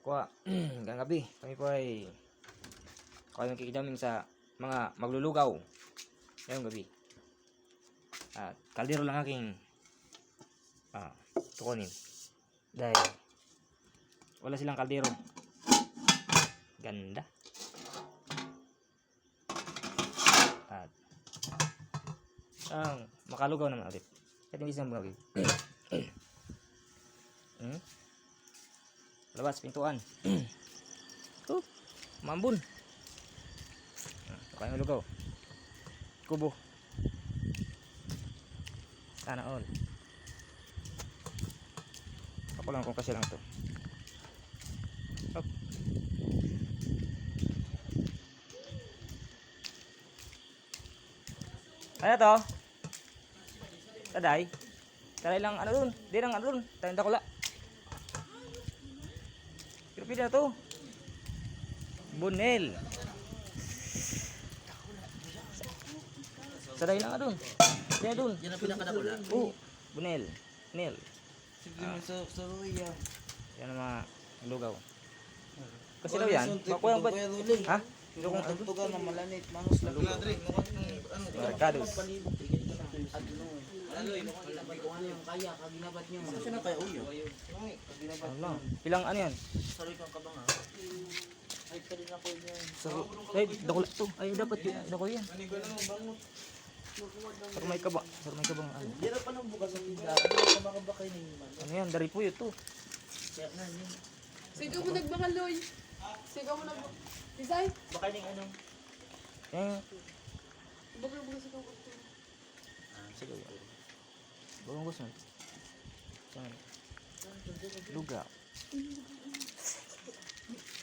Kuha, hanggang gabi. Kami po ay makikidaming sa mga maglulugaw ngayong gabi. At kaldero lang aking tukunin. Dahil wala silang kaldero. Ganda. At makalugaw naman ulit. Kahit hindi silang bagay. Labas pintuan. Mambun. Kaya lugaw. Kubo. Sana all. Ako lang kung kasi lang to. Hop. Ano to? Taday. Taday lang ano dun. Di lang ano dun. Tayo dakula. Pila to? Bunel. Saray lang adun. Diyan adun. Yan ang pinakadakula. Oo. Bunel. Nel. Sige mo sa Roya. Yan ang mga lugaw. Kasi daw yan. Bakuyang ba? Ha? Ito kung ang tuga na malanit. Manos lang. Mercados. Kaya kaginabat niyo. Saan na kaya uyo? Allah. Pilang ano yan? Saroy kang kabanga. Ay pa rin ako yan. Ay, dakula to. Ay, dapat yun. Dakula yan. Sarumay ka ba? Sarumay ka bang ano? Dira pa nang bukas sa tindahan. Ano ka ba kayo naman? Ano yan? Dari po yun to. Kaya na yun. Sigaw mo nagbangaloy. Sigaw mo nag... Design? Baka yung ano? Eh, Bagal-bagal sigaw ko. sige. Bagong gusto. Saan? Lugaw.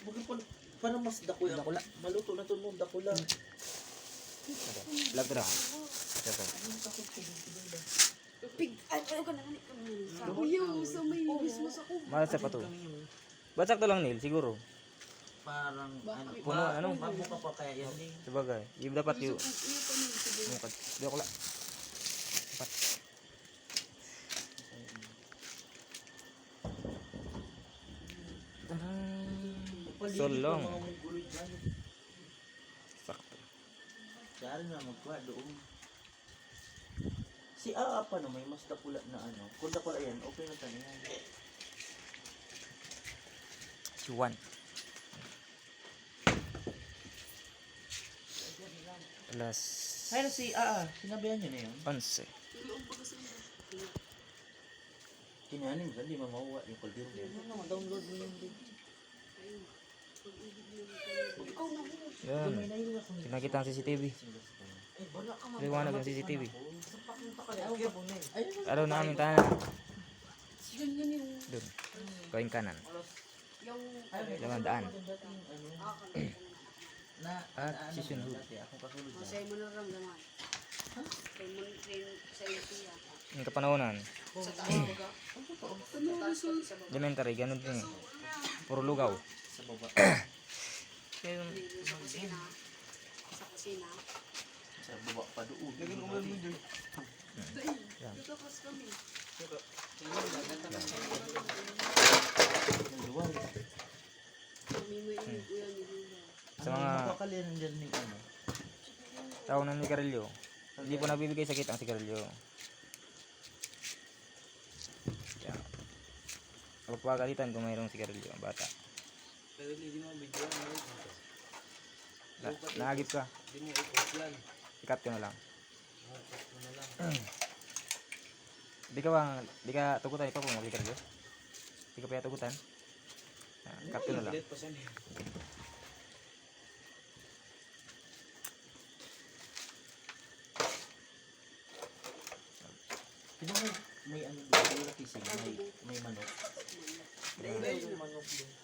Bakit pa parang mas dakula? Dakula. Maluto na to nung dakula. Lagdra. Ito. Pig. Ay, ano ka naman? Uyaw, sa may mismo sa ko. Mahal sa pato. Ba't sakto lang Neil? Siguro. Parang ano? Puno, ano? Mabuka pa kaya yan din. Sabagay. Yung dapat yung... Di ako la. Dapat. Solong. Sakto. Dari na magkuha doon. Si Aa pa no, may mas dakula na ano. Kung dakula yan, okay na tayo yan. Si Juan. Alas Hayır si Aa, sinabihan niyo na yun. 11. Kinanin ba, di mamawa yung kaldero din. Ano, download mo yun din. Yan. Kinakita ang CCTV. Liwanag ang CCTV. Araw namin tayo. Ganyan yung... Doon. Going kanan. Yung... Laman daan. At Sisyon Road. Ako kasulod na. Masaya mo na ramdaman. Sa'yo mo rin sa iyo siya. Yung kapanahonan. Sa taas baga. Elementary. Ganun din eh. Puro lugaw. Sa baba. Sa kusina. Sa kusina. Sa baba pa doon. Yan. Tapos kami. Kami may uyan ni Lula. Sa mga Napakalian ng dyan ng ano. tao ng sigarilyo. Hindi po nabibigay sakit ang sigarilyo. Yan. Pagpagalitan kung mayroong sigarilyo ang bata. Pero hindi mo video Naagip ka. Hindi mo i-post yan. Ikat ko na lang. Post mo na lang. Di ka tugutan ito kung magsigarilyo. Di ka pa tugutan. Ikat ko na lang. Ulit pa siya niya. Sino may ano doon? May lakisig, may manok. May manok doon.